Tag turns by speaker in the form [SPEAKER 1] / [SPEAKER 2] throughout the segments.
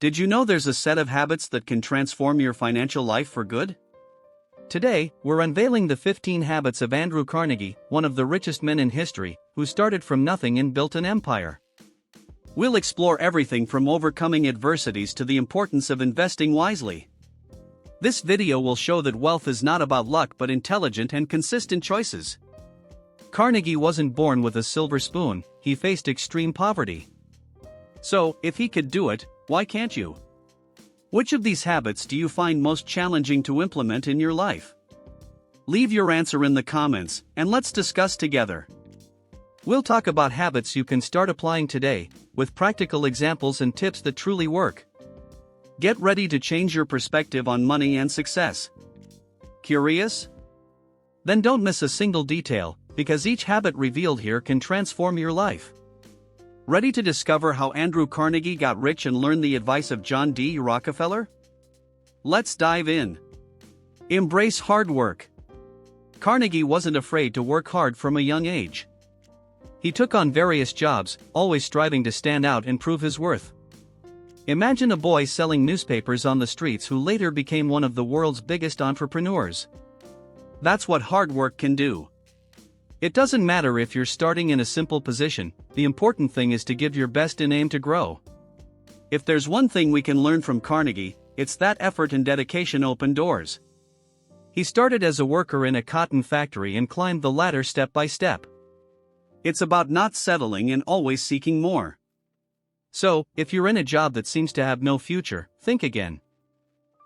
[SPEAKER 1] Did you know there's a set of habits that can transform your financial life for good? Today, we're unveiling the 15 habits of Andrew Carnegie, one of the richest men in history, who started from nothing and built an empire. We'll explore everything from overcoming adversities to the importance of investing wisely. This video will show that wealth is not about luck but intelligent and consistent choices. Carnegie wasn't born with a silver spoon, he faced extreme poverty. So, if he could do it, why can't you? Which of these habits do you find most challenging to implement in your life? Leave your answer in the comments, and let's discuss together. We'll talk about habits you can start applying today, with practical examples and tips that truly work. Get ready to change your perspective on money and success. Curious? Then don't miss a single detail, because each habit revealed here can transform your life. Ready to discover how Andrew Carnegie got rich and learn the advice of John D. Rockefeller? Let's dive in. Embrace hard work. Carnegie wasn't afraid to work hard from a young age. He took on various jobs, always striving to stand out and prove his worth. Imagine a boy selling newspapers on the streets who later became one of the world's biggest entrepreneurs. That's what hard work can do. It doesn't matter if you're starting in a simple position, the important thing is to give your best and aim to grow. If there's one thing we can learn from Carnegie, it's that effort and dedication open doors. He started as a worker in a cotton factory and climbed the ladder step by step. It's about not settling and always seeking more. So, if you're in a job that seems to have no future, think again.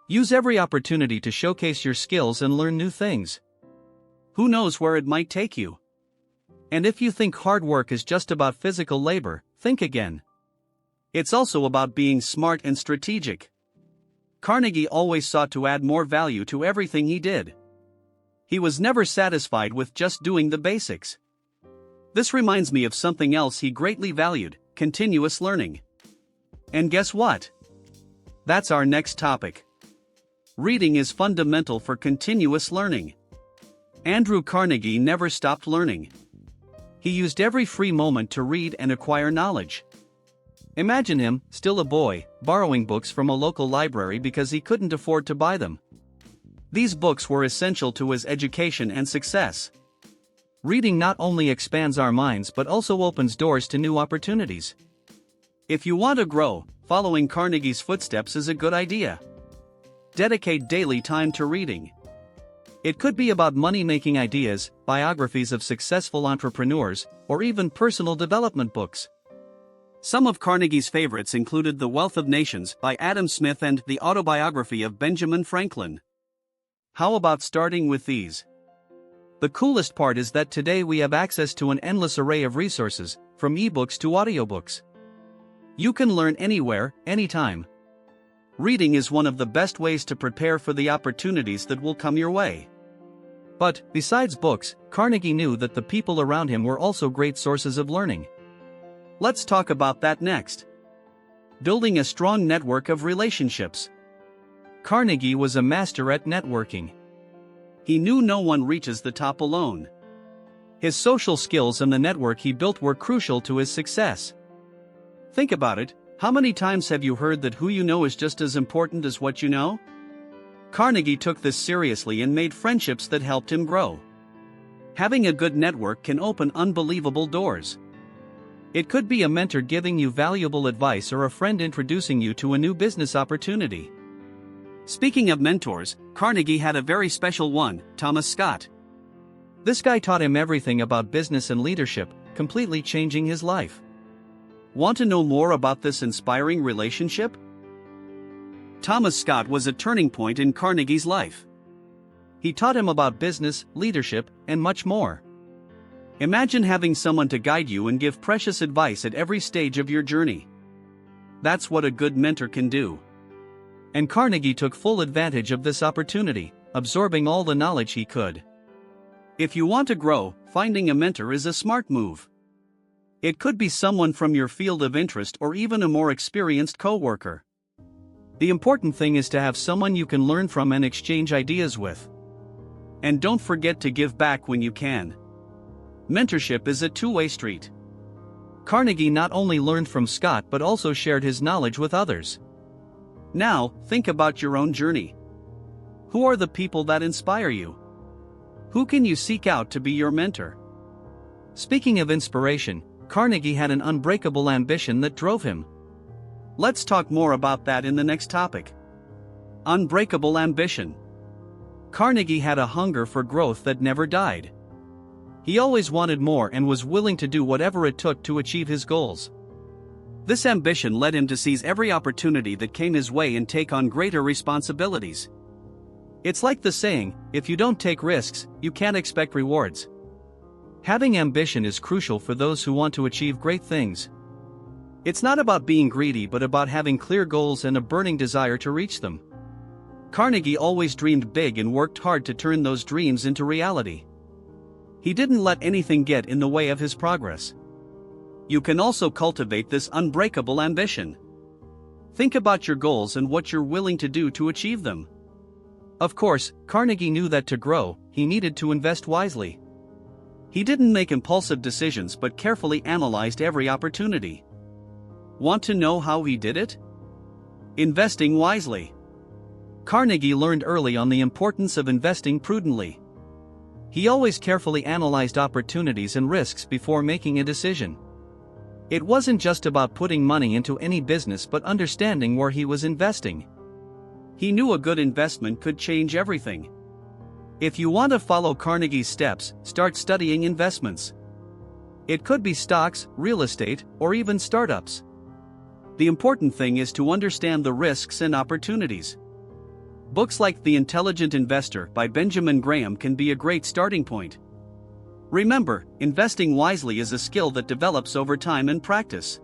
[SPEAKER 1] Use every opportunity to showcase your skills and learn new things. Who knows where it might take you? And if you think hard work is just about physical labor, think again. It's also about being smart and strategic. Carnegie always sought to add more value to everything he did. He was never satisfied with just doing the basics. This reminds me of something else he greatly valued: continuous learning. And guess what? That's our next topic. Reading is fundamental for continuous learning. Andrew Carnegie never stopped learning. He used every free moment to read and acquire knowledge. Imagine him, still a boy, borrowing books from a local library because he couldn't afford to buy them. These books were essential to his education and success. Reading not only expands our minds but also opens doors to new opportunities. If you want to grow, following Carnegie's footsteps is a good idea. Dedicate daily time to reading. It could be about money-making ideas, biographies of successful entrepreneurs, or even personal development books. Some of Carnegie's favorites included The Wealth of Nations by Adam Smith and The Autobiography of Benjamin Franklin. How about starting with these? The coolest part is that today we have access to an endless array of resources, from ebooks to audiobooks. You can learn anywhere, anytime. Reading is one of the best ways to prepare for the opportunities that will come your way. But, besides books, Carnegie knew that the people around him were also great sources of learning. Let's talk about that next. Building a strong network of relationships. Carnegie was a master at networking. He knew no one reaches the top alone. His social skills and the network he built were crucial to his success. Think about it, how many times have you heard that who you know is just as important as what you know? Carnegie took this seriously and made friendships that helped him grow. Having a good network can open unbelievable doors. It could be a mentor giving you valuable advice or a friend introducing you to a new business opportunity. Speaking of mentors, Carnegie had a very special one, Thomas Scott. This guy taught him everything about business and leadership, completely changing his life. Want to know more about this inspiring relationship? Thomas Scott was a turning point in Carnegie's life. He taught him about business, leadership, and much more. Imagine having someone to guide you and give precious advice at every stage of your journey. That's what a good mentor can do. And Carnegie took full advantage of this opportunity, absorbing all the knowledge he could. If you want to grow, finding a mentor is a smart move. It could be someone from your field of interest or even a more experienced coworker. The important thing is to have someone you can learn from and exchange ideas with. And don't forget to give back when you can. Mentorship is a two-way street. Carnegie not only learned from Scott but also shared his knowledge with others. Now, think about your own journey. Who are the people that inspire you? Who can you seek out to be your mentor? Speaking of inspiration, Carnegie had an unbreakable ambition that drove him. Let's talk more about that in the next topic. Unbreakable ambition. Carnegie had a hunger for growth that never died. He always wanted more and was willing to do whatever it took to achieve his goals. This ambition led him to seize every opportunity that came his way and take on greater responsibilities. It's like the saying, if you don't take risks, you can't expect rewards. Having ambition is crucial for those who want to achieve great things. It's not about being greedy but about having clear goals and a burning desire to reach them. Carnegie always dreamed big and worked hard to turn those dreams into reality. He didn't let anything get in the way of his progress. You can also cultivate this unbreakable ambition. Think about your goals and what you're willing to do to achieve them. Of course, Carnegie knew that to grow, he needed to invest wisely. He didn't make impulsive decisions but carefully analyzed every opportunity. Want to know how he did it? Investing wisely. Carnegie learned early on the importance of investing prudently. He always carefully analyzed opportunities and risks before making a decision. It wasn't just about putting money into any business but understanding where he was investing. He knew a good investment could change everything. If you want to follow Carnegie's steps, start studying investments. It could be stocks, real estate, or even startups. The important thing is to understand the risks and opportunities. Books like The Intelligent Investor by Benjamin Graham can be a great starting point. Remember, investing wisely is a skill that develops over time and practice.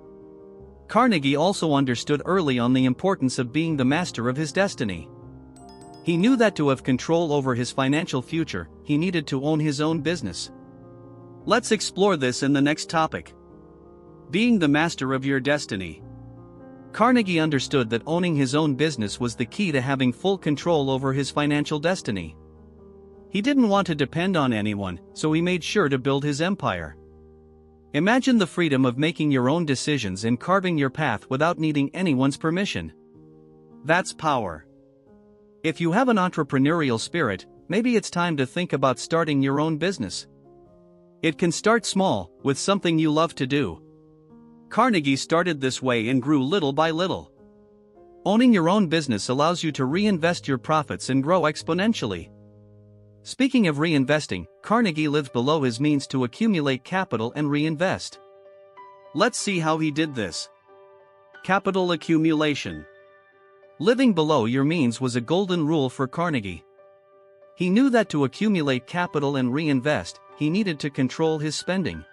[SPEAKER 1] Carnegie also understood early on the importance of being the master of his destiny. He knew that to have control over his financial future, he needed to own his own business. Let's explore this in the next topic. Being the master of your destiny. Carnegie understood that owning his own business was the key to having full control over his financial destiny. He didn't want to depend on anyone, so he made sure to build his empire. Imagine the freedom of making your own decisions and carving your path without needing anyone's permission. That's power. If you have an entrepreneurial spirit, maybe it's time to think about starting your own business. It can start small, with something you love to do. Carnegie started this way and grew little by little. Owning your own business allows you to reinvest your profits and grow exponentially. Speaking of reinvesting, Carnegie lived below his means to accumulate capital and reinvest. Let's see how he did this. Capital accumulation. Living below your means was a golden rule for Carnegie. He knew that to accumulate capital and reinvest, he needed to control his spending.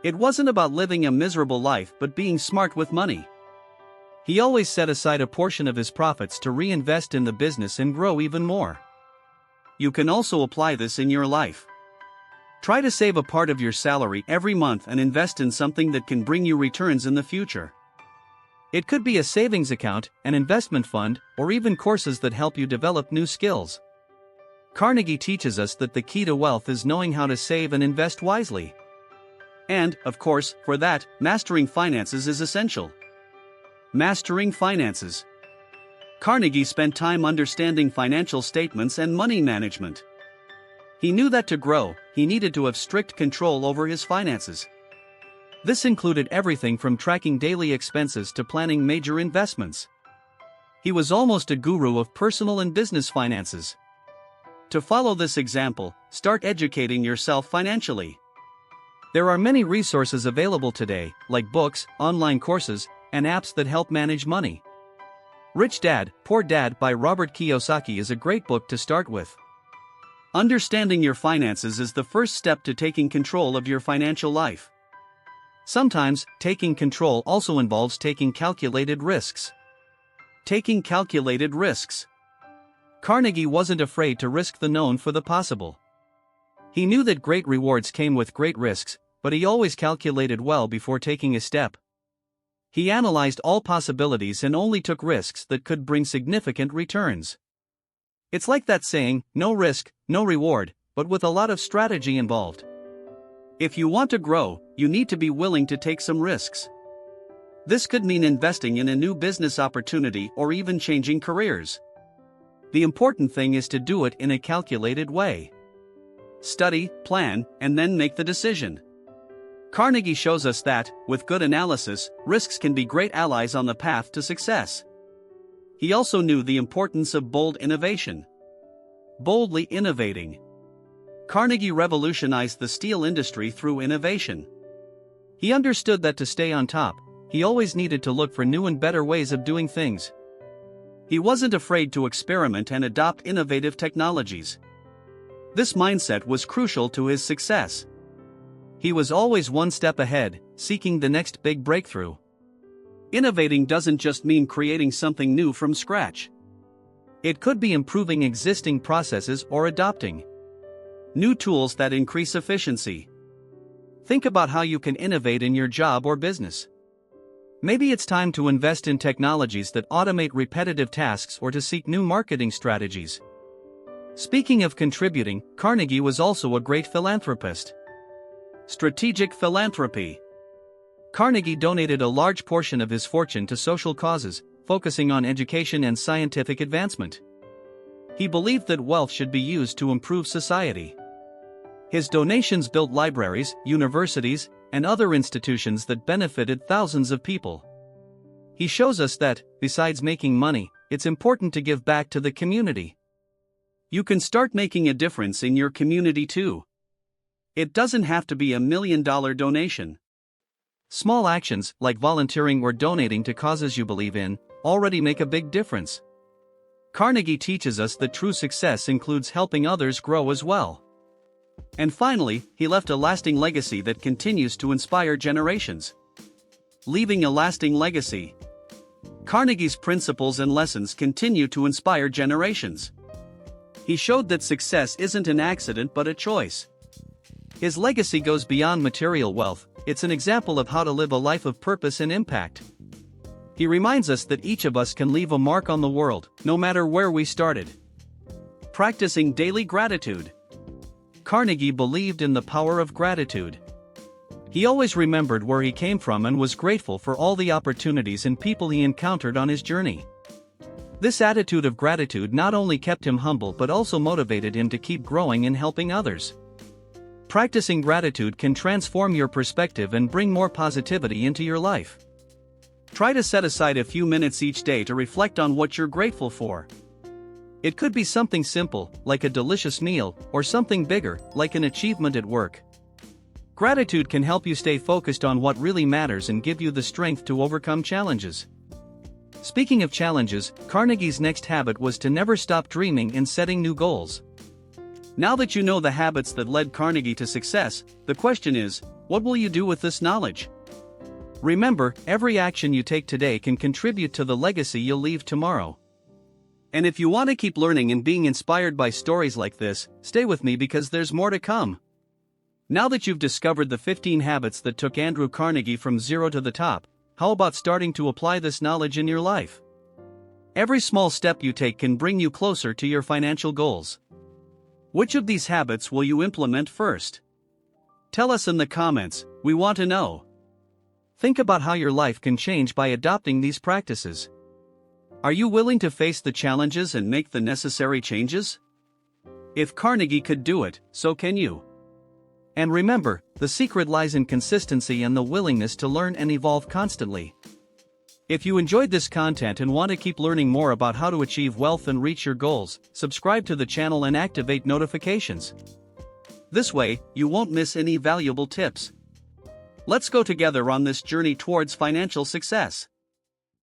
[SPEAKER 1] It wasn't about living a miserable life but being smart with money. He always set aside a portion of his profits to reinvest in the business and grow even more. You can also apply this in your life. Try to save a part of your salary every month and invest in something that can bring you returns in the future. It could be a savings account, an investment fund, or even courses that help you develop new skills. Carnegie teaches us that the key to wealth is knowing how to save and invest wisely. And, of course, for that, mastering finances is essential. Mastering finances. Carnegie spent time understanding financial statements and money management. He knew that to grow, he needed to have strict control over his finances. This included everything from tracking daily expenses to planning major investments. He was almost a guru of personal and business finances. To follow this example, start educating yourself financially. There are many resources available today, like books, online courses, and apps that help manage money. Rich Dad, Poor Dad by Robert Kiyosaki is a great book to start with. Understanding your finances is the first step to taking control of your financial life. Sometimes, taking control also involves taking calculated risks. Taking calculated risks. Carnegie wasn't afraid to risk the known for the possible. He knew that great rewards came with great risks, but he always calculated well before taking a step. He analyzed all possibilities and only took risks that could bring significant returns. It's like that saying, no risk, no reward, but with a lot of strategy involved. If you want to grow, you need to be willing to take some risks. This could mean investing in a new business opportunity or even changing careers. The important thing is to do it in a calculated way. Study, plan, and then make the decision. Carnegie shows us that, with good analysis, risks can be great allies on the path to success. He also knew the importance of bold innovation. Boldly innovating. Carnegie revolutionized the steel industry through innovation. He understood that to stay on top, he always needed to look for new and better ways of doing things. He wasn't afraid to experiment and adopt innovative technologies. This mindset was crucial to his success. He was always one step ahead, seeking the next big breakthrough. Innovating doesn't just mean creating something new from scratch. It could be improving existing processes or adopting new tools that increase efficiency. Think about how you can innovate in your job or business. Maybe it's time to invest in technologies that automate repetitive tasks or to seek new marketing strategies. Speaking of contributing, Carnegie was also a great philanthropist. Strategic philanthropy. Carnegie donated a large portion of his fortune to social causes, focusing on education and scientific advancement. He believed that wealth should be used to improve society. His donations built libraries, universities, and other institutions that benefited thousands of people. He shows us that, besides making money, it's important to give back to the community. You can start making a difference in your community too. It doesn't have to be $1 million donation. Small actions, like volunteering or donating to causes you believe in, already make a big difference. Carnegie teaches us that true success includes helping others grow as well. And finally, he left a lasting legacy that continues to inspire generations. Leaving a lasting legacy. Carnegie's principles and lessons continue to inspire generations. He showed that success isn't an accident but a choice. His legacy goes beyond material wealth, it's an example of how to live a life of purpose and impact. He reminds us that each of us can leave a mark on the world, no matter where we started. Practicing daily gratitude. Carnegie believed in the power of gratitude. He always remembered where he came from and was grateful for all the opportunities and people he encountered on his journey. This attitude of gratitude not only kept him humble but also motivated him to keep growing and helping others. Practicing gratitude can transform your perspective and bring more positivity into your life. Try to set aside a few minutes each day to reflect on what you're grateful for. It could be something simple, like a delicious meal, or something bigger, like an achievement at work. Gratitude can help you stay focused on what really matters and give you the strength to overcome challenges. Speaking of challenges, Carnegie's next habit was to never stop dreaming and setting new goals. Now that you know the habits that led Carnegie to success, the question is, what will you do with this knowledge? Remember, every action you take today can contribute to the legacy you'll leave tomorrow. And if you want to keep learning and being inspired by stories like this, stay with me because there's more to come. Now that you've discovered the 15 habits that took Andrew Carnegie from zero to the top, how about starting to apply this knowledge in your life? Every small step you take can bring you closer to your financial goals. Which of these habits will you implement first? Tell us in the comments, we want to know. Think about how your life can change by adopting these practices. Are you willing to face the challenges and make the necessary changes? If Carnegie could do it, so can you. And remember, the secret lies in consistency and the willingness to learn and evolve constantly. If you enjoyed this content and want to keep learning more about how to achieve wealth and reach your goals, subscribe to the channel and activate notifications. This way, you won't miss any valuable tips. Let's go together on this journey towards financial success.